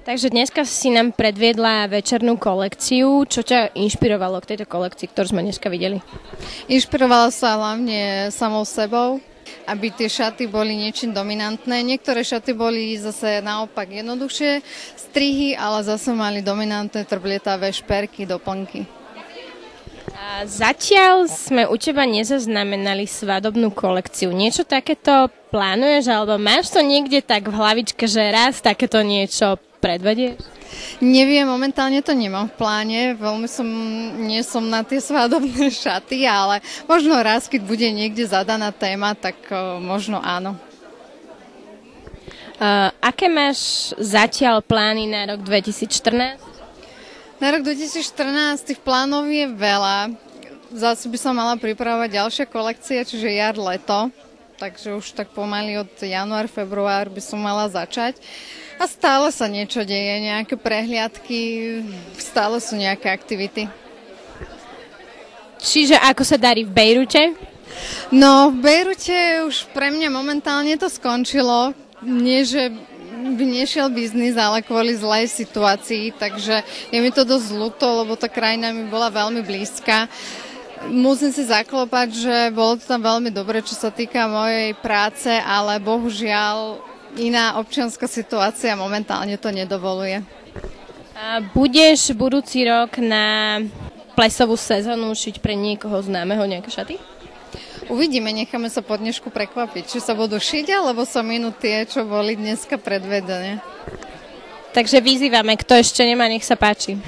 Takže dneska si nám predviedla večernú kolekciu. Čo ťa inšpirovalo k tejto kolekcii, ktorú sme dneska videli? Inšpirovala sa hlavne samou sebou, aby tie šaty boli niečím dominantné. Niektoré šaty boli zase naopak jednoduchšie strihy, ale zase mali dominantné trblietavé šperky, doplnky. A zatiaľ sme u teba nezaznamenali svadobnú kolekciu. Niečo takéto plánuješ, alebo máš to niekde tak v hlavičke, že raz takéto niečo predvedieš? Neviem, momentálne to nemám v pláne, nie som na tie svadobné šaty, ale možno raz, keď bude niekde zadaná téma, tak možno áno. Aké máš zatiaľ plány na rok 2014? Na rok 2014 tých plánov je veľa. Zase by som mala pripravovať ďalšia kolekcia, čiže jar, leto. Takže už tak pomaly od január, február by som mala začať. A stále sa niečo deje, nejaké prehliadky, stále sú nejaké aktivity. Čiže ako sa darí v Bejrute? No, v Bejrute už pre mňa momentálne to skončilo. Nie, že by nešiel biznis, ale kvôli zlej situácii, takže je mi to dosť ľúto, lebo tá krajina mi bola veľmi blízka. Musím si zaklopať, že bolo to tam veľmi dobre, čo sa týka mojej práce, ale bohužiaľ iná občianska situácia momentálne to nedovoluje. A budeš budúci rok na plesovú sezónu šiť pre niekoho známeho nejaké šaty? Uvidíme, necháme sa po dnešku prekvapiť, či sa budú šiť, alebo sa minú tie, čo boli dneska predvedené. Takže vyzývame, kto ešte nemá, nech sa páči.